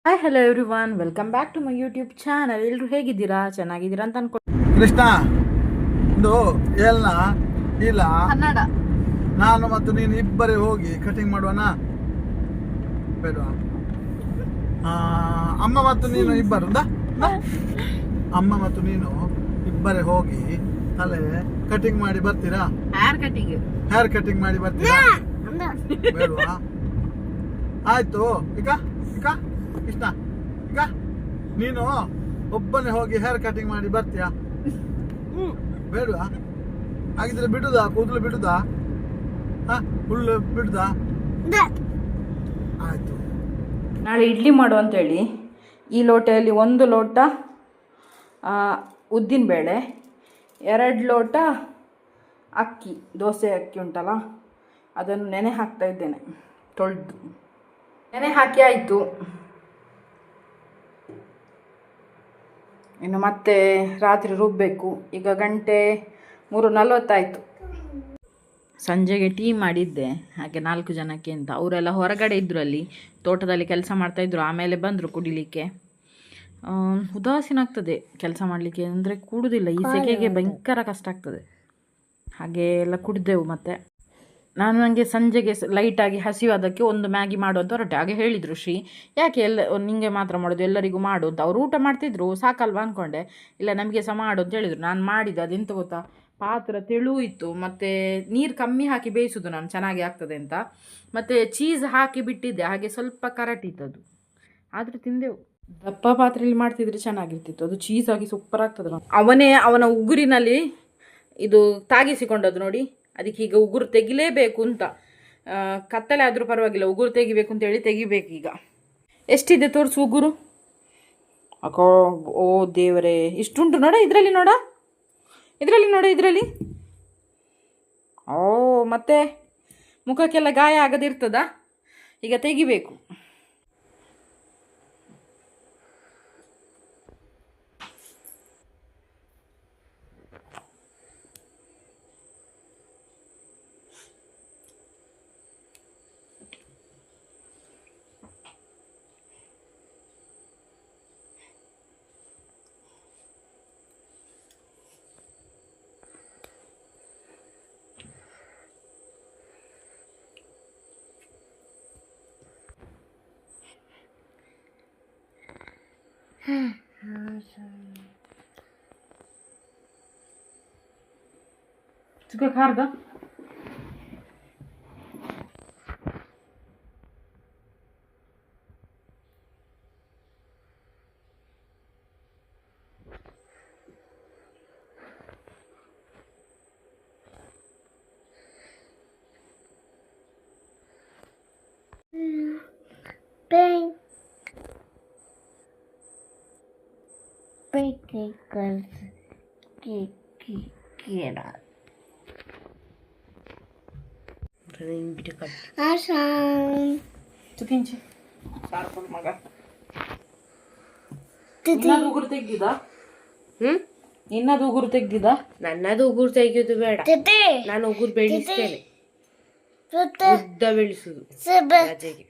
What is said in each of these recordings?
Hi hello everyone, welcome back to my YouTube channel. ಎಲ್ಲರೂ ಹೇಗಿದ್ದೀರಾ? ಚೆನ್ನಾಗಿದ್ದೀರಾ ಅಂತ ಅನ್ಕೊಂಡು ಕೃಷ್ಣ ಇದು ಏಲ್ನ ಇಲ್ಲ ಕನ್ನಡ ನಾನು ಮತ್ತು ನೀನು ಇಬ್ಬರೇ ಹೋಗಿ ಕಟಿಂಗ್ ಮಾಡುವನಾ ಬೇಡವಾ? ಅಮ್ಮ ಮತ್ತು ನೀನು ಇಬ್ಬರು ಅಮ್ಮ ಮತ್ತು ನೀನು ಇಬ್ಬರೇ ಹೋಗಿ ತಲೆ ಕಟಿಂಗ್ ಮಾಡಿ ಬರ್ತೀರಾ? ಹೇರ್ ಕಟಿಂಗ್ ಮಾಡಿ ಬರ್ತೀರಾ? ಬೇಡವಾ? ಆಯ್ತು. ಈಗ ಈಗ ಕೃಷ್ಣ ಈಗ ನೀನು ಒಬ್ಬನೇ ಹೋಗಿ ಹೇರ್ ಕಟಿಂಗ್ ಮಾಡಿ ಬರ್ತೀಯಾ? ಬೇಡವಾ? ಹಾಗಿದ್ರೆ ಬಿಡುದಾ? ಕೂದಲು ಬಿಡುದಾ? ಹುಲ್ಲು ಬಿಡುದಾ? ಆಯ್ತು. ನಾಳೆ ಇಡ್ಲಿ ಮಾಡು ಅಂತೇಳಿ ಈ ಲೋಟೆಯಲ್ಲಿ 1 ಲೋಟ ಉದ್ದಿನಬೇಳೆ, 2 ಲೋಟ ಅಕ್ಕಿ, ದೋಸೆ ಅಕ್ಕಿ ಉಂಟಲ್ಲ ಅದನ್ನು ನೆನೆ ಹಾಕ್ತಾ ಇದ್ದೇನೆ. ತೊಳೆದು ನೆನೆ ಹಾಕಿ ಆಯಿತು. ಇನ್ನು ಮತ್ತೆ ರಾತ್ರಿ ರುಬ್ಬಬೇಕು. ಈಗ ಗಂಟೆ 3:40 ಆಯಿತು. ಸಂಜೆಗೆ ಟೀ ಮಾಡಿದ್ದೆ ಹಾಗೆ 4 ಜನಕ್ಕೆ ಅಂತ. ಅವರೆಲ್ಲ ಹೊರಗಡೆ ಇದ್ದರು, ಅಲ್ಲಿ ತೋಟದಲ್ಲಿ ಕೆಲಸ ಮಾಡ್ತಾಯಿದ್ರು. ಆಮೇಲೆ ಬಂದರು ಕುಡಿಲಿಕ್ಕೆ. ಉದಾಸೀನ ಆಗ್ತದೆ ಕೆಲಸ ಮಾಡಲಿಕ್ಕೆ, ಅಂದರೆ ಕೂಡುವುದಿಲ್ಲ. ಈ ಸೆಕೆಗೆ ಭಯಂಕರ ಕಷ್ಟ ಆಗ್ತದೆ. ಹಾಗೆ ಎಲ್ಲ ಕುಡಿದೆವು. ಮತ್ತು ನನಗೆ ಸಂಜೆಗೆ ಲೈಟಾಗಿ ಹಸಿವಾದಕ್ಕೆ ಒಂದು ಮ್ಯಾಗಿ ಮಾಡುವಂತ ಹೊರಟೆ. ಹಾಗೆ ಹೇಳಿದರು ಶ್ರೀ, ಯಾಕೆ ನಿಂಗೆ ಮಾತ್ರ ಮಾಡೋದು, ಎಲ್ಲರಿಗೂ ಮಾಡು ಅಂತ. ಅವರು ಊಟ ಮಾಡ್ತಿದ್ರು, ಸಾಕಲ್ವಾ ಅಂದ್ಕೊಂಡೆ. ಇಲ್ಲ ನಮಗೆ ಸಹ ಮಾಡು ಅಂತ ಹೇಳಿದರು. ನಾನು ಮಾಡಿದೆ. ಅದೆಂತ ಗೊತ್ತಾ, ಪಾತ್ರ ತೆಳು ಇತ್ತು, ಮತ್ತು ನೀರು ಕಮ್ಮಿ ಹಾಕಿ ಬೇಯಿಸೋದು ನಾನು, ಚೆನ್ನಾಗಿ ಆಗ್ತದೆ ಅಂತ. ಮತ್ತು ಚೀಸ್ ಹಾಕಿ ಬಿಟ್ಟಿದ್ದೆ, ಹಾಗೆ ಸ್ವಲ್ಪ ಕರಟಿತ್ತು ಅದು. ಆದರೆ ತಿಂದೆವು. ದಪ್ಪ ಪಾತ್ರೆಯಲ್ಲಿ ಮಾಡ್ತಿದ್ರೆ ಚೆನ್ನಾಗಿರ್ತಿತ್ತು. ಅದು ಚೀಸ್ ಆಗಿ ಸೂಪರ್ ಆಗ್ತದೆ. ಅವನ ಉಗುರಿನಲ್ಲಿ ಇದು ತಾಗಿಸಿಕೊಂಡದ್ದು ನೋಡಿ. ಅದಕ್ಕೆ ಈಗ ಉಗುರು ತೆಗಿಲೇಬೇಕು ಅಂತ. ಕತ್ತಲೆ ಆದರೂ ಪರವಾಗಿಲ್ಲ, ಉಗುರು ತೆಗಿಬೇಕು ಅಂತೇಳಿ ತೆಗಿಬೇಕು. ಈಗ ಎಷ್ಟಿದೆ ತೋರಿಸು ಉಗುರು. ಅಕೋ, ಓ ದೇವರೇ, ಇಷ್ಟುಂಟು ನೋಡ. ಇದರಲ್ಲಿ ನೋಡ, ಇದರಲ್ಲಿ. ಓ, ಮತ್ತೆ ಮುಖಕ್ಕೆಲ್ಲ ಗಾಯ ಆಗದಿರ್ತದ. ಈಗ ತೆಗಿಬೇಕು. ಸುಖ ಖಾರದ ಮಗ ಉಗುರು ತೆಗ್ದಿದ? ಇನ್ನದು ಉಗುರು ತೆಗ್ದಿದ? ನನ್ನದು ಉಗುರು ತೆಗೆಯೋದು ಬೇಡ, ನಾನು ಉಗುರು ಬೆಳೆಸ್ತೇನೆ. ಉದ್ದ ಬೆಳೆಸುದು ರಜೆಗೆ.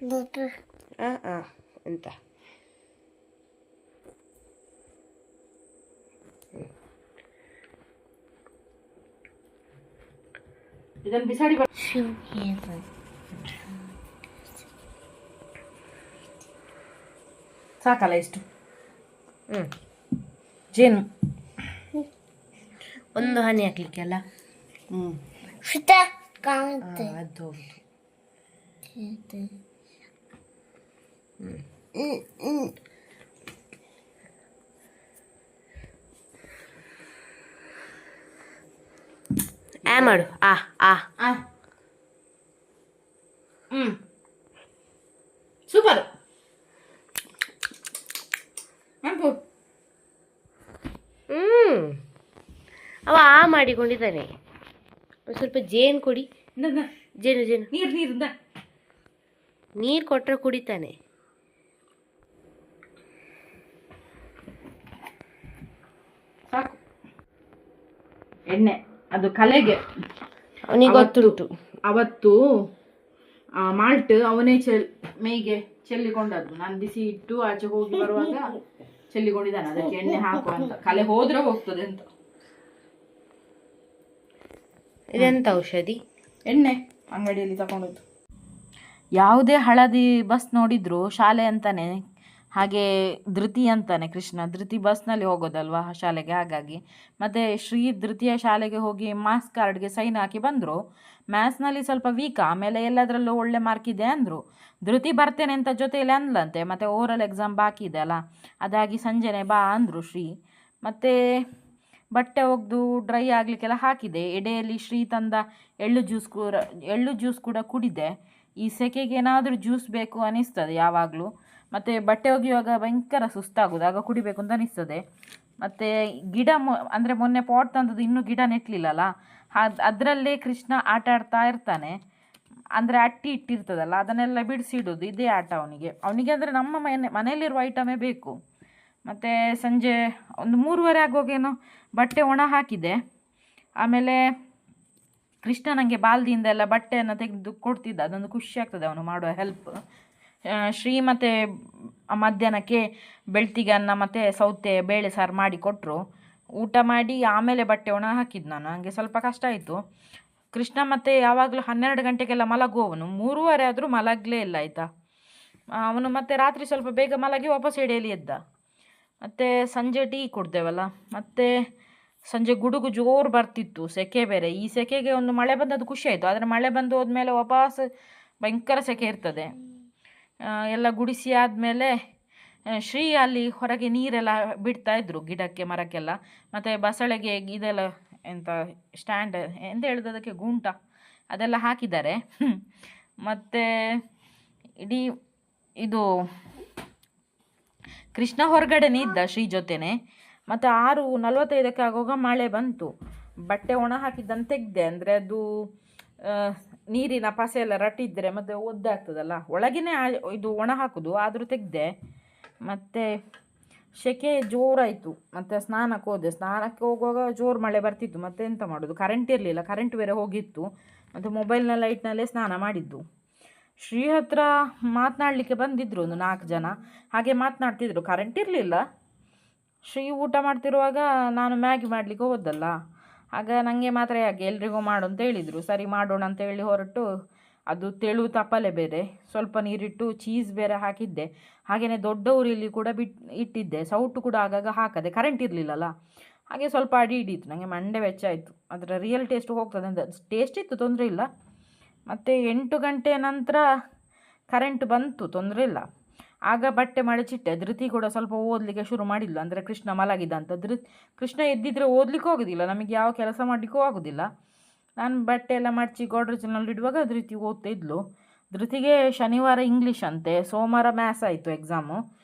ಎಂತ ಇದನ್ನು ಬಿಸಾಡಿ ಸಾಕಲ್ಲ ಇಷ್ಟು. ಜೇನು ಒಂದು ಹನಿ ಹಾಕ್ಲಿಕ್ಕೆ ಅಲ್ಲ. ಅದು ಮಾಡು. ಸೂಪರ್. ಅವ ಮಾಡಿಕೊಂಡಿದ್ದಾನೆ. ಒಂದು ಸ್ವಲ್ಪ ಜೇನು ಕೊಡಿ. ಜೇನು ನೀರು ಕೊಟ್ಟರೆ ಕುಡಿತಾನೆ. ಸಾಕು. ಎಣ್ಣೆ ಅದು ಕಲೆಗೆ ಅವನಿಗೆ ಗೊತ್ತುಂಟು. ಅವತ್ತು ಮಾಲ್ಟ್ ಅವನೇ ಮೇಯ್ಗೆ ಚೆಲ್ಲಿಕೊಂಡದ್ದು. ನಾನು ಬಿಸಿ ಇಟ್ಟು ಆಚೆ ಹೋಗಿ ಬರುವಾಗ ಚೆಲ್ಲಿಕೊಂಡಿದ್ದಾನೆ, ಅದಕ್ಕೆ ಎಣ್ಣೆ ಹಾಕು ಅಂತ. ಕಲೆ ಹೋದ್ರೆ ಹೋಗ್ತದೆ ಅಂತ. ಇದೆಂತ ಔಷಧಿ? ಎಣ್ಣೆ ಅಂಗಡಿಯಲ್ಲಿ ತಗೊಂಡದ್ದು. ಯಾವುದೇ ಹಳದಿ ಬಸ್ ನೋಡಿದ್ರು ಶಾಲೆ ಅಂತಾನೆ, ಹಾಗೆ ಧೃತಿ ಅಂತಾನೆ. ಕೃಷ್ಣ ಧೃತಿ ಬಸ್ನಲ್ಲಿ ಹೋಗೋದಲ್ವಾ ಶಾಲೆಗೆ, ಹಾಗಾಗಿ. ಮತ್ತು ಶ್ರೀ ಧೃತಿಯ ಶಾಲೆಗೆ ಹೋಗಿ ಮಾರ್ಕ್ಸ್ ಕಾರ್ಡ್ಗೆ ಸೈನ್ ಹಾಕಿ ಬಂದರು. ಮ್ಯಾಥ್ಸ್ನಲ್ಲಿ ಸ್ವಲ್ಪ ವೀಕ್, ಆಮೇಲೆ ಎಲ್ಲದರಲ್ಲೂ ಒಳ್ಳೆ ಮಾರ್ಕ್ ಇದೆ ಅಂದರು. ಧೃತಿ ಬರ್ತೇನೆ ಅಂತ ಜೊತೆಯಲ್ಲಿ ಅಂದ್ಲಂತೆ, ಮತ್ತು ಓರಲ್ ಎಕ್ಸಾಮ್ ಬಾಕಿ ಇದೆ ಅಲ್ಲ, ಅದಾಗಿ ಸಂಜೆನೆ ಬಾ ಅಂದರು ಶ್ರೀ. ಮತ್ತು ಬಟ್ಟೆ ಒಗೆದು ಡ್ರೈ ಆಗಲಿಕ್ಕೆಲ್ಲ ಹಾಕಿದೆ. ಎಡೆಯಲ್ಲಿ ಶ್ರೀ ತಂದ ಎಳ್ಳು ಜ್ಯೂಸ್ ಕೂಡ ಕುಡಿದೆ. ಈ ಸೆಕೆಗೆ ಏನಾದರೂ ಜ್ಯೂಸ್ ಬೇಕು ಅನಿಸ್ತದೆ ಯಾವಾಗಲೂ. ಮತ್ತು ಬಟ್ಟೆ ಒಗೆಯುವಾಗ ಭಯಂಕರ ಸುಸ್ತಾಗೋದು, ಆಗ ಕುಡಿಬೇಕು ಅಂತ ಅನಿಸ್ತದೆ. ಮತ್ತು ಗಿಡ ಅಂದರೆ ಮೊನ್ನೆ ಪಾಟ್ ತಂದದ್ದು ಇನ್ನೂ ಗಿಡ ನೆಟ್ಟಲಿಲ್ಲಲ್ಲ, ಅದರಲ್ಲೇ ಕೃಷ್ಣ ಆಟ ಆಡ್ತಾ ಇರ್ತಾನೆ. ಅಂದರೆ ಅಟ್ಟಿ ಇಟ್ಟಿರ್ತದಲ್ಲ, ಅದನ್ನೆಲ್ಲ ಬಿಡಿಸಿಡೋದು ಇದೇ ಆಟ ಅವನಿಗೆ. ಅಂದರೆ ನಮ್ಮ ಮನೆಯಲ್ಲಿರುವ ಐಟಮೇ ಬೇಕು. ಮತ್ತು ಸಂಜೆ ಒಂದು 3:30 ಆಗುವಾಗೇನೋ ಬಟ್ಟೆ ಒಣ ಹಾಕಿದೆ. ಆಮೇಲೆ ಕೃಷ್ಣ ನನಗೆ ಬಾಲ್ದಿಯಿಂದ ಎಲ್ಲ ಬಟ್ಟೆಯನ್ನು ತೆಗೆದು ಕೊಡ್ತಿದ್ದ, ಅದೊಂದು ಖುಷಿ ಆಗ್ತದೆ ಅವನು ಮಾಡುವ ಹೆಲ್ಪ್. ಶ್ರೀ ಮತ್ತು ಮಧ್ಯಾಹ್ನಕ್ಕೆ ಬೆಳ್ತಿಗೆ ಅನ್ನ ಮತ್ತು ಸೌತೆ ಬೇಳೆ ಸಾರು ಮಾಡಿ ಕೊಟ್ಟರು. ಊಟ ಮಾಡಿ ಆಮೇಲೆ ಬಟ್ಟೆ ಒಣ ಹಾಕಿದ್ದು ನಾನು. ನನಗೆ ಸ್ವಲ್ಪ ಕಷ್ಟ ಆಯಿತು. ಕೃಷ್ಣ ಮತ್ತು ಯಾವಾಗಲೂ 12 ಗಂಟೆಗೆಲ್ಲ ಮಲಗುವವನು, 3:30 ಆದರೂ ಮಲಗಲೇ ಇಲ್ಲ ಆಯಿತಾ. ಅವನು ಮತ್ತೆ ರಾತ್ರಿ ಸ್ವಲ್ಪ ಬೇಗ ಮಲಗಿ ವಾಪಸ್ ಎಡೆಯಲ್ಲಿ ಎದ್ದ. ಮತ್ತು ಸಂಜೆ ಟೀ ಕುಡ್ದೇವಲ್ಲ, ಮತ್ತು ಸಂಜೆ ಗುಡುಗು ಜೋರು ಬರ್ತಿತ್ತು, ಸೆಕೆ ಬೇರೆ. ಈ ಸೆಕೆಗೆ ಒಂದು ಮಳೆ ಬಂದದ್ದು ಖುಷಿ ಆಯಿತು. ಆದರೆ ಮಳೆ ಬಂದು ಹೋದ್ಮೇಲೆ ವಾಪಸ್ ಭಯಂಕರ ಸೆಕೆ ಇರ್ತದೆ. ಎಲ್ಲ ಗುಡಿಸಿ ಆದಮೇಲೆ ಶ್ರೀ ಅಲ್ಲಿ ಹೊರಗೆ ನೀರೆಲ್ಲ ಬಿಡ್ತಾಯಿದ್ರು ಗಿಡಕ್ಕೆ ಮರಕ್ಕೆಲ್ಲ. ಮತ್ತು ಬಸಳೆಗೆ ಇದೆಲ್ಲ ಎಂತ ಸ್ಟ್ಯಾಂಡ್ ಎಂತ ಹೇಳೋದು ಅದಕ್ಕೆ, ಗುಂಟ ಅದೆಲ್ಲ ಹಾಕಿದ್ದಾರೆ. ಮತ್ತು ಇಡೀ ಇದು ಕೃಷ್ಣ ಹೊರಗಡೆನೇ ಇದ್ದ ಶ್ರೀ ಜೊತೆನೆ. ಮತ್ತು 6:45 ಆಗುವಾಗ ಮಳೆ ಬಂತು. ಬಟ್ಟೆ ಒಣ ಹಾಕಿದ್ದನ್ನು ತೆಗೆದೆ, ಅಂದರೆ ಅದು ನೀರಿನ ಪಸೆ ಎಲ್ಲ ರಟ್ಟಿದ್ರೆ ಮತ್ತು ಒದ್ದಾಗ್ತದಲ್ಲ, ಒಳಗಿನೇ ಇದು ಒಣ ಹಾಕೋದು, ಆದರೂ ತೆಗೆದೆ. ಮತ್ತು ಸೆಕೆ ಜೋರಾಯಿತು. ಮತ್ತು ಸ್ನಾನಕ್ಕೆ ಹೋಗುವಾಗ ಜೋರು ಮಳೆ ಬರ್ತಿತ್ತು. ಮತ್ತು ಎಂತ ಮಾಡೋದು, ಕರೆಂಟ್ ಇರಲಿಲ್ಲ, ಕರೆಂಟ್ ಬೇರೆ ಹೋಗಿತ್ತು. ಮತ್ತು ಮೊಬೈಲ್ನ ಲೈಟ್ನಲ್ಲೇ ಸ್ನಾನ ಮಾಡಿದ್ದು. ಶ್ರೀ ಹತ್ರ ಮಾತನಾಡಲಿಕ್ಕೆ ಬಂದಿದ್ದರು ಒಂದು 4 ಜನ, ಹಾಗೆ ಮಾತನಾಡ್ತಿದ್ರು. ಕರೆಂಟ್ ಇರಲಿಲ್ಲ. ಶ್ರೀ ಊಟ ಮಾಡ್ತಿರುವಾಗ ನಾನು ಮ್ಯಾಗಿ ಮಾಡಲಿಕ್ಕೆ ಹೋದಲ್ಲ, ಆಗ ನನಗೆ ಮಾತ್ರ ಯಾಕೆ ಎಲ್ರಿಗೂ ಮಾಡು ಅಂತ ಹೇಳಿದರು. ಸರಿ ಮಾಡೋಣ ಅಂತ ಹೇಳಿ ಹೊರಟು, ಅದು ತೆಳು ತಪ್ಪಲೆ ಬೇರೆ, ಸ್ವಲ್ಪ ನೀರಿಟ್ಟು ಚೀಸ್ ಬೇರೆ ಹಾಕಿದ್ದೆ. ಹಾಗೆಯೇ ದೊಡ್ಡ ಉರಿಯಲ್ಲಿ ಕೂಡ ಇಟ್ಟಿದ್ದೆ. ಸೌಟು ಕೂಡ ಆಗಾಗ ಹಾಕದೆ, ಕರೆಂಟ್ ಇರಲಿಲ್ಲಲ್ಲ, ಹಾಗೆ ಸ್ವಲ್ಪ ಅಡಿ ಹಿಡಿಯಿತು. ನನಗೆ ಮಂಡೆ ವೆಚ್ಚ ಆಯಿತು. ಅದರ ರಿಯಲ್ ಟೇಸ್ಟ್ ಹೋಗ್ತದೆ ಅಂತ. ಟೇಸ್ಟ್ ಇತ್ತು, ತೊಂದರೆ ಇಲ್ಲ. ಮತ್ತು 8 ಗಂಟೆ ನಂತರ ಕರೆಂಟ್ ಬಂತು, ತೊಂದರೆ ಇಲ್ಲ. ಆಗ ಬಟ್ಟೆ ಮಡಚಿಟ್ಟೆ. ಧೃತಿ ಕೂಡ ಸ್ವಲ್ಪ ಓದಲಿಕ್ಕೆ ಶುರು ಮಾಡಿಲ್ಲ, ಅಂದರೆ ಕೃಷ್ಣ ಮಲಗಿದ ಅಂತ. ಕೃಷ್ಣ ಎದ್ದಿದ್ರೆ ಓದಲಿಕ್ಕೂ ಆಗೋದಿಲ್ಲ, ನಮಗೆ ಯಾವ ಕೆಲಸ ಮಾಡಲಿಕ್ಕೂ ಆಗೋದಿಲ್ಲ. ನಾನು ಬಟ್ಟೆ ಎಲ್ಲ ಮಡಚಿ ಗೋಡ್ರೇಜ್ನಲ್ಲಿ ಇಡುವಾಗ ಧೃತಿ ಓದ್ತಾ ಇದ್ಲು. ಧೃತಿಗೆ ಶನಿವಾರ ಇಂಗ್ಲೀಷ್ ಅಂತೆ, ಸೋಮವಾರ ಮ್ಯಾಥ್ಸ್ ಆಯಿತು ಎಕ್ಸಾಮು.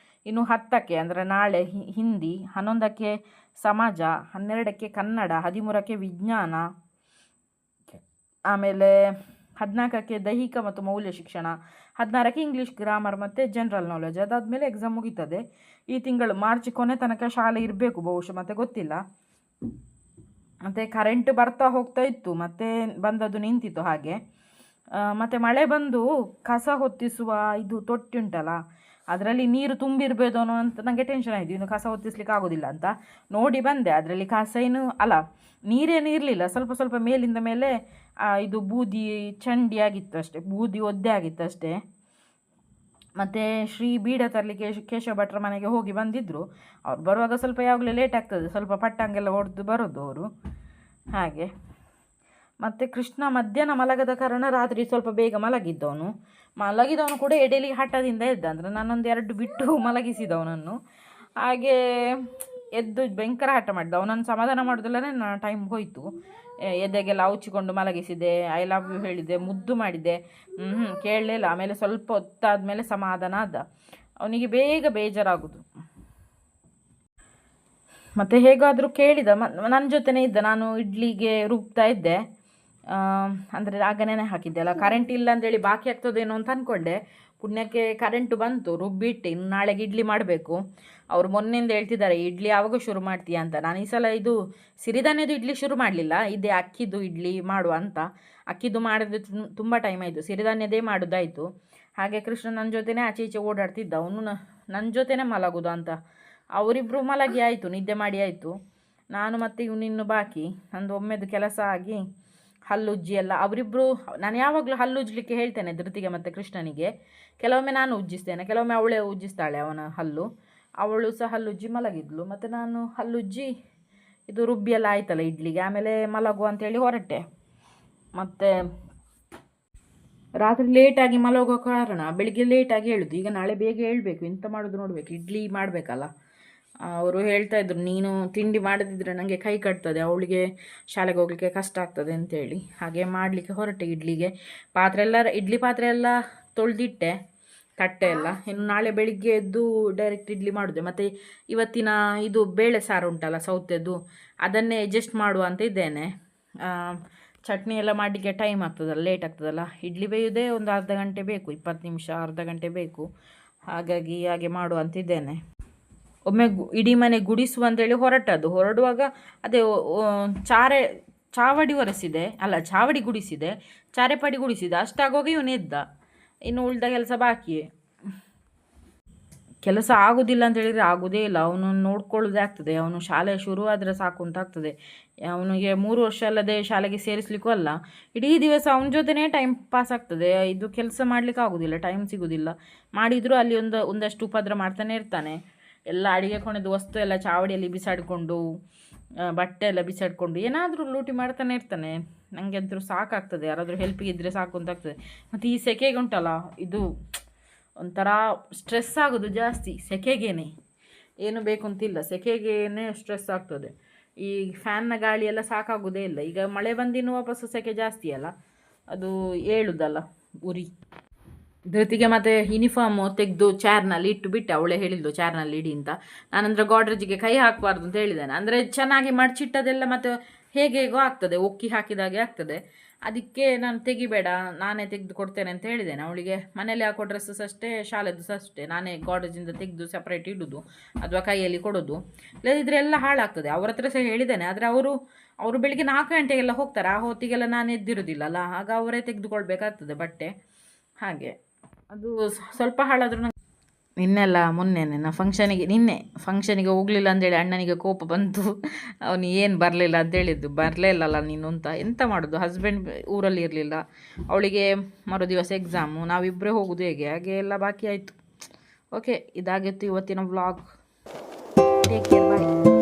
ಇನ್ನು 10ಕ್ಕೆ ಅಂದರೆ ನಾಳೆ ಹಿಂದಿ, 11ಕ್ಕೆ ಸಮಾಜ, 12ಕ್ಕೆ ಕನ್ನಡ, 13ಕ್ಕೆ ವಿಜ್ಞಾನ, ಆಮೇಲೆ 14ಕ್ಕೆ ದೈಹಿಕ ಮತ್ತು ಮೌಲ್ಯ ಶಿಕ್ಷಣ, 16ಕ್ಕೆ ಇಂಗ್ಲೀಷ್ ಗ್ರಾಮರ್ ಮತ್ತು ಜನರಲ್ ನಾಲೆಜ್. ಅದಾದಮೇಲೆ ಎಕ್ಸಾಮ್ ಮುಗೀತದೆ. ಈ ತಿಂಗಳು ಮಾರ್ಚ್ ಕೊನೆ ತನಕ ಶಾಲೆ ಇರಬೇಕು ಬಹುಶಃ, ಮತ್ತು ಗೊತ್ತಿಲ್ಲ. ಮತ್ತು ಕರೆಂಟ್ ಬರ್ತಾ ಹೋಗ್ತಾ ಇತ್ತು, ಮತ್ತು ಬಂದದ್ದು ನಿಂತಿತ್ತು ಹಾಗೆ. ಮತ್ತು ಮಳೆ ಬಂದು ಕಸ ಹೊತ್ತಿಸುವ ಇದು ತೊಟ್ಟಿ ಉಂಟಲ್ಲ, ಅದರಲ್ಲಿ ನೀರು ತುಂಬಿರಬೇಕೋ ಅಂತ ನನಗೆ ಟೆನ್ಷನ್ ಆಯಿತು. ಇನ್ನು ಕಸ ಹೊತ್ತಿಸ್ಲಿಕ್ಕೆ ಆಗೋದಿಲ್ಲ ಅಂತ ನೋಡಿ ಬಂದೆ. ಅದರಲ್ಲಿ ಕಸ ನೀರೇನು ಇರಲಿಲ್ಲ, ಸ್ವಲ್ಪ ಸ್ವಲ್ಪ ಮೇಲಿಂದ ಮೇಲೆ ಇದು ಬೂದಿ ಚಂಡಿ ಆಗಿತ್ತು ಅಷ್ಟೇ, ಬೂದಿ ಒದ್ದೆ ಆಗಿತ್ತು ಅಷ್ಟೇ. ಮತ್ತು ಶ್ರೀ ಬೀಡ ತರಲಿಕ್ಕೆ ಕೇಶವ ಭಟ್ರ ಮನೆಗೆ ಹೋಗಿ ಬಂದಿದ್ದರು. ಅವ್ರು ಬರುವಾಗ ಸ್ವಲ್ಪ ಯಾವಾಗಲೂ ಲೇಟ್ ಆಗ್ತದೆ, ಸ್ವಲ್ಪ ಪಟ್ಟಂಗೆಲ್ಲ ಹೊಡೆದು ಬರೋದು ಅವರು ಹಾಗೆ. ಮತ್ತು ಕೃಷ್ಣ ಮಧ್ಯಾಹ್ನ ಮಲಗದ ಕಾರಣ ರಾತ್ರಿ ಸ್ವಲ್ಪ ಬೇಗ ಮಲಗಿದವನು ಕೂಡ ಎಡೆಲಿ ಹಠದಿಂದ ಎದ್ದ. ಅಂದರೆ ನಾನೊಂದು 2 ಬಿಟ್ಟು ಮಲಗಿಸಿದವನನ್ನು. ಹಾಗೆ ಎದ್ದು ಭಯಂಕರ ಹಠ ಮಾಡಿದ. ಅವನನ್ನು ಸಮಾಧಾನ ಮಾಡೋದಲ್ಲೇ ನನ್ನ ಟೈಮ್ ಹೋಯಿತು. ಎದೆಗೆಲ್ಲ ಔಚಿಕೊಂಡು ಮಲಗಿಸಿದೆ, ಐ ಲವ್ ಯು ಹೇಳಿದೆ, ಮುದ್ದು ಮಾಡಿದೆ, ಕೇಳಲಿಲ್ಲ. ಆಮೇಲೆ ಸ್ವಲ್ಪ ಹೊತ್ತಾದಮೇಲೆ ಸಮಾಧಾನ ಆದ. ಅವನಿಗೆ ಬೇಗ ಬೇಜಾರಾಗೋದು. ಮತ್ತು ಹೇಗಾದರೂ ಕೇಳಿದ, ನನ್ನ ಜೊತೆನೇ ಇದ್ದ. ನಾನು ಇಡ್ಲಿಗೆ ರುಬ್ತಾ ಇದ್ದೆ, ಅಂದರೆ ಆಗ ನೆನೆ ಹಾಕಿದ್ದೆ ಅಲ್ಲ. ಕರೆಂಟ್ ಇಲ್ಲ ಅಂತೇಳಿ ಬಾಕಿ ಆಗ್ತದೇನೋ ಅಂತ ಅಂದ್ಕೊಂಡೆ. ಪುಣ್ಯಕ್ಕೆ ಕರೆಂಟು ಬಂತು, ರುಬ್ಬಿಟ್ಟು. ಇನ್ನು ನಾಳೆಗೆ ಇಡ್ಲಿ ಮಾಡಬೇಕು. ಅವರು ಮೊನ್ನೆಯಿಂದ ಹೇಳ್ತಿದ್ದಾರೆ ಇಡ್ಲಿ ಯಾವಾಗ ಶುರು ಮಾಡ್ತೀಯಾ ಅಂತ. ನಾನು ಈ ಸಲ ಇದು ಸಿರಿಧಾನ್ಯದ ಇಡ್ಲಿ ಶುರು ಮಾಡಲಿಲ್ಲ, ಇದೇ ಅಕ್ಕಿದು ಇಡ್ಲಿ ಮಾಡುವ ಅಂತ. ಅಕ್ಕಿದು ಮಾಡಿದ್ರೆ ತುಂಬ ಟೈಮ್ ಆಯಿತು, ಸಿರಿಧಾನ್ಯದೇ ಮಾಡೋದಾಯಿತು. ಹಾಗೆ ಕೃಷ್ಣ ನನ್ನ ಜೊತೆನೇ ಆಚೆ ಈಚೆ ಓಡಾಡ್ತಿದ್ದ. ಅವನು ನನ್ನ ಜೊತೆನೇ ಮಲಗೋದು ಅಂತ. ಅವರಿಬ್ಬರು ಮಲಗಿ ಆಯಿತು, ನಿದ್ದೆ ಮಾಡಿ ಆಯಿತು. ನಾನು ಮತ್ತು ಇವನಿನ್ನು ಬಾಕಿ. ನಂದು ಒಮ್ಮೆದು ಕೆಲಸ ಆಗಿ ಹಲ್ಲುಜ್ಜಿ ಎಲ್ಲ ಅವರಿಬ್ಬರು. ನಾನು ಯಾವಾಗಲೂ ಹಲ್ಲುಜ್ಜಲಿಕ್ಕೆ ಹೇಳ್ತೇನೆ ಧೃತಿಗೆ ಮತ್ತು ಕೃಷ್ಣನಿಗೆ. ಕೆಲವೊಮ್ಮೆ ನಾನು ಉಜ್ಜಿಸ್ತೇನೆ, ಕೆಲವೊಮ್ಮೆ ಅವಳೇ ಉಜ್ಜಿಸ್ತಾಳೆ ಅವನ ಹಲ್ಲು. ಅವಳು ಸಹ ಹಲ್ಲುಜ್ಜಿ ಮಲಗಿದ್ಲು. ಮತ್ತು ನಾನು ಹಲ್ಲುಜ್ಜಿ ಇದು ರುಬ್ಬಿ ಎಲ್ಲ ಆಯ್ತಲ್ಲ ಇಡ್ಲಿಗೆ, ಆಮೇಲೆ ಮಲಗು ಅಂತೇಳಿ ಹೊರಟೆ. ಮತ್ತು ರಾತ್ರಿ ಲೇಟಾಗಿ ಮಲಗೋ ಕಾರಣ ಬೆಳಿಗ್ಗೆ ಲೇಟಾಗಿ ಹೇಳೋದು. ಈಗ ನಾಳೆ ಬೇಗ ಹೇಳ್ಬೇಕು, ಎಂತ ಮಾಡೋದು ನೋಡಬೇಕು. ಇಡ್ಲಿ ಮಾಡಬೇಕಲ್ಲ. ಅವರು ಹೇಳ್ತಾಯಿದ್ರು, ನೀನು ತಿಂಡಿ ಮಾಡದಿದ್ದರೆ ನನಗೆ ಕೈ ಕಟ್ತದೆ, ಅವಳಿಗೆ ಶಾಲೆಗೆ ಹೋಗಲಿಕ್ಕೆ ಕಷ್ಟ ಆಗ್ತದೆ ಅಂತೇಳಿ. ಹಾಗೆ ಮಾಡಲಿಕ್ಕೆ ಹೊರಟೆ ಇಡ್ಲಿಗೆ. ಇಡ್ಲಿ ಪಾತ್ರೆ ಎಲ್ಲ ತೊಳೆದಿಟ್ಟೆ, ತಟ್ಟೆ ಎಲ್ಲ. ಇನ್ನು ನಾಳೆ ಬೆಳಿಗ್ಗೆ ಎದ್ದು ಡೈರೆಕ್ಟ್ ಇಡ್ಲಿ ಮಾಡೋದೆ. ಮತ್ತು ಇವತ್ತಿನ ಇದು ಬೇಳೆ ಸಾರು ಉಂಟಲ್ಲ ಸೌತೆದು, ಅದನ್ನೇ ಅಡ್ಜಸ್ಟ್ ಮಾಡುವ ಅಂತ ಇದ್ದೇನೆ. ಚಟ್ನಿ ಎಲ್ಲ ಮಾಡಲಿಕ್ಕೆ ಟೈಮ್ ಆಗ್ತದಲ್ಲ, ಲೇಟ್ ಆಗ್ತದಲ್ಲ. ಇಡ್ಲಿ ಬೇಯೋದೇ ಒಂದು ಅರ್ಧ ಗಂಟೆ ಬೇಕು, 20 ನಿಮಿಷ ಅರ್ಧ ಗಂಟೆ ಬೇಕು. ಹಾಗಾಗಿ ಹಾಗೆ ಮಾಡುವ ಅಂತಿದ್ದೇನೆ. ಒಮ್ಮೆ ಇಡೀ ಮನೆ ಗುಡಿಸುವ ಅಂತೇಳಿ ಹೊರಡುವಾಗ ಅದೇ ಚಾವಡಿ ಗುಡಿಸಿದೆ, ಚಾರೆಪಡಿ ಗುಡಿಸಿದೆ. ಅಷ್ಟಾಗೋಗಿ ಇವನು ಎದ್ದ. ಇನ್ನು ಉಳ್ದ ಕೆಲಸ ಬಾಕಿಯೇ. ಕೆಲಸ ಆಗೋದಿಲ್ಲ ಅಂತ ಹೇಳಿದರೆ ಆಗೋದೇ ಇಲ್ಲ. ಅವನು ನೋಡ್ಕೊಳ್ಳೋದೇ ಆಗ್ತದೆ. ಅವನು ಶಾಲೆ ಶುರು ಆದರೆ ಸಾಕು ಅಂತ ಆಗ್ತದೆ. ಅವನಿಗೆ 3 ವರ್ಷ ಅಲ್ಲದೆ ಶಾಲೆಗೆ ಸೇರಿಸ್ಲಿಕ್ಕೂ ಅಲ್ಲ. ಇಡೀ ದಿವಸ ಅವನ ಜೊತೆನೇ ಟೈಮ್ ಪಾಸ್ ಆಗ್ತದೆ. ಇದು ಕೆಲಸ ಮಾಡಲಿಕ್ಕೆ ಆಗೋದಿಲ್ಲ, ಟೈಮ್ ಸಿಗೋದಿಲ್ಲ. ಮಾಡಿದರೂ ಅಲ್ಲಿ ಒಂದಷ್ಟು ಉಪದ್ರ ಮಾಡ್ತಾನೆ ಇರ್ತಾನೆ. ಎಲ್ಲ ಅಡಿಗೆ ಕೊನೆದು ವಸ್ತು ಎಲ್ಲ ಚಾವಡಿಯಲ್ಲಿ ಬಿಸಾಡಿಕೊಂಡು, ಬಟ್ಟೆ ಎಲ್ಲ ಬಿಸಾಡಿಕೊಂಡು ಏನಾದರೂ ಲೂಟಿ ಮಾಡ್ತಾನೆ ಇರ್ತಾನೆ. ನನಗೆ ಅಂತೂ ಸಾಕಾಗ್ತದೆ. ಯಾರಾದರೂ ಹೆಲ್ಪಿಗೆ ಇದ್ದರೆ ಸಾಕು ಅಂತ ಆಗ್ತದೆ. ಮತ್ತು ಈ ಸೆಕೆಗೆ ಉಂಟಲ್ಲ, ಇದು ಒಂಥರ ಸ್ಟ್ರೆಸ್ ಆಗೋದು ಜಾಸ್ತಿ ಸೆಕೆಗೇನೆ. ಏನು ಬೇಕು ಅಂತಿಲ್ಲ, ಸೆಕೆಗೇನೆ ಸ್ಟ್ರೆಸ್ ಆಗ್ತದೆ. ಈ ಫ್ಯಾನ್ನ ಗಾಳಿ ಎಲ್ಲ ಸಾಕಾಗೋದೇ ಇಲ್ಲ. ಈಗ ಮಳೆ ಬಂದಿನ್ನು ವಾಪಸ್ಸು ಸೆಕೆ ಜಾಸ್ತಿ ಅಲ್ಲ, ಅದು ಏಳುದಲ್ಲ ಉರಿ. ಧೃತಿಗೆ ಮತ್ತು ಯೂನಿಫಾರ್ಮು ತೆಗೆದು ಚೇರ್ನಲ್ಲಿ ಇಟ್ಟು ಬಿಟ್ಟೆ. ಅವಳೇ ಹೇಳಿದ್ಲು ಚೇರ್ನಲ್ಲಿ ಇಡಿ ಅಂತ. ನಾನಂದರೆ ಗಾಡ್ರೇಜಿಗೆ ಕೈ ಹಾಕಬಾರ್ದು ಅಂತ ಹೇಳಿದ್ದೇನೆ. ಅಂದರೆ ಚೆನ್ನಾಗಿ ಮಡಚಿಟ್ಟದೆಲ್ಲ ಮತ್ತು ಹೇಗೇಗೋ ಆಗ್ತದೆ, ಒಕ್ಕಿ ಹಾಕಿದಾಗೆ ಆಗ್ತದೆ. ಅದಕ್ಕೆ ನಾನು ತೆಗಿಬೇಡ, ನಾನೇ ತೆಗೆದು ಕೊಡ್ತೇನೆ ಅಂತ ಹೇಳಿದ್ದೇನೆ ಅವಳಿಗೆ. ಮನೇಲಿ ಹಾಕೋ ಡ್ರೆಸ್ಸಸ್ ಅಷ್ಟೇ, ಶಾಲೆದು ಸಹ ಅಷ್ಟೇ ನಾನೇ ಗಾಡ್ರೇಜಿಂದ ತೆಗೆದು ಸಪ್ರೇಟ್ ಇಡೋದು ಅಥವಾ ಕೈಯಲ್ಲಿ ಕೊಡೋದು. ಇಲ್ಲದಿದ್ದರೆ ಎಲ್ಲ ಹಾಳಾಗ್ತದೆ. ಅವ್ರ ಹತ್ರ ಸಹ ಹೇಳಿದ್ದೇನೆ. ಆದರೆ ಅವರು ಬೆಳಿಗ್ಗೆ 4 ಗಂಟೆಗೆಲ್ಲ ಹೋಗ್ತಾರೆ. ಆ ಹೊತ್ತಿಗೆಲ್ಲ ನಾನು ಎದ್ದಿರೋದಿಲ್ಲಲ್ಲ, ಆಗ ಅವರೇ ತೆಗೆದುಕೊಳ್ಬೇಕಾಗ್ತದೆ ಬಟ್ಟೆ. ಹಾಗೆ ಅದು ಸ್ವಲ್ಪ ಹಾಳಾದರೂ ಮೊನ್ನೆ ಫಂಕ್ಷನಿಗೆ ಹೋಗಲಿಲ್ಲ ಅಂತೇಳಿ ಅಣ್ಣನಿಗೆ ಕೋಪ ಬಂತು. ಅವನು ಏನು ಬರಲಿಲ್ಲ ಅಂತೇಳಿದ್ದು. ಬರಲೇ ಇಲ್ಲಲ್ಲ ನೀನು ಅಂತ. ಎಂತ ಮಾಡೋದು, ಹಸ್ಬೆಂಡ್ ಊರಲ್ಲಿ ಇರಲಿಲ್ಲ, ಅವಳಿಗೆ ಮರುದಿವಸ ಎಕ್ಸಾಮು, ನಾವಿಬ್ಬರೇ ಹೋಗೋದು ಹೇಗೆ, ಹಾಗೆ ಎಲ್ಲ ಬಾಕಿ ಆಯಿತು. ಓಕೆ, ಇದಾಗಿತ್ತು ಇವತ್ತಿನ ವ್ಲಾಗ್. ಟೇಕ್ ಕೇರ್, ಬಾಯ್.